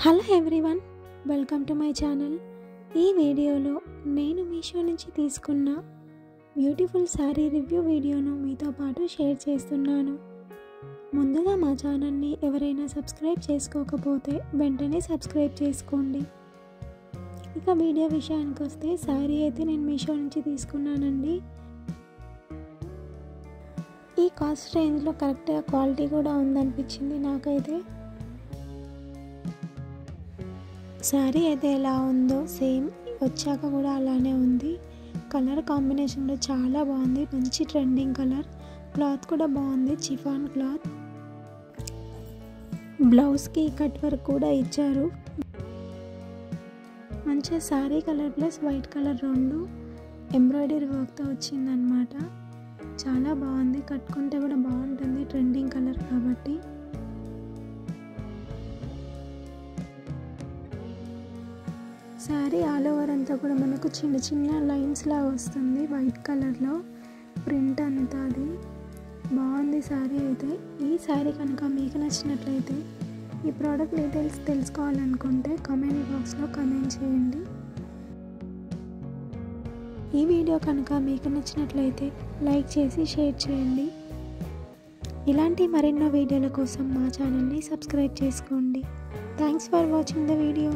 Hello everyone, welcome to my channel. ఈ వీడియోలో నేను మీషో నుంచి తీసుకున్న బ్యూటిఫుల్ శారీ రివ్యూ వీడియోను మీతో పాటు షేర్ చేస్తున్నాను. ముందుగా మా ఛానల్ని ఎవరైనా సబ్స్క్రైబ్ చేసుకోకపోతే వెంటనే సబ్స్క్రైబ్ చేసుకోండి. ఇక వీడియో విషయానికి వస్తే శారీ అయితే నేను మీషో నుంచి తీసుకున్నానండి. ఈ కాస్ట్ రేంజ్లో కరెక్ట్గా క్వాలిటీ కూడా ఉందనిపించింది నాకైతే. శారీ అయితే ఎలా ఉందో సేమ్ వచ్చాక కూడా అలానే ఉంది. కలర్ కాంబినేషన్ కూడా చాలా బాగుంది, మంచి ట్రెండింగ్ కలర్. క్లాత్ కూడా బాగుంది, చిఫాన్ క్లాత్. బ్లౌజ్కి కట్ వర్క్ కూడా ఇచ్చారు. మంచిగా sari colour plus white colour రెండు ఎంబ్రాయిడరీ వర్క్తో వచ్చిందనమాట. చాలా బాగుంది, కట్టుకుంటే కూడా బాగుంటుంది, ట్రెండింగ్ కలర్ కాబట్టి. శారీ ఆల్ ఓవర్ అంతా కూడా మనకు చిన్న చిన్న లైన్స్ లా వస్తుంది, వైట్ కలర్లో ప్రింట్ అంతా. అది బాగుంది శారీ అయితే. ఈ శారీ కనుక మీకు నచ్చినట్లయితే, ఈ ప్రోడక్ట్ డీటెయిల్స్ తెలుసుకోవాలనుకుంటే కామెంట్ బాక్స్లో కామెంట్ చేయండి. ఈ వీడియో కనుక మీకు నచ్చినట్లయితే లైక్ చేసి షేర్ చేయండి. ఇలాంటి మరెన్నో వీడియోల కోసం మా ఛానల్ని సబ్స్క్రైబ్ చేసుకోండి. Thanks for watching the video.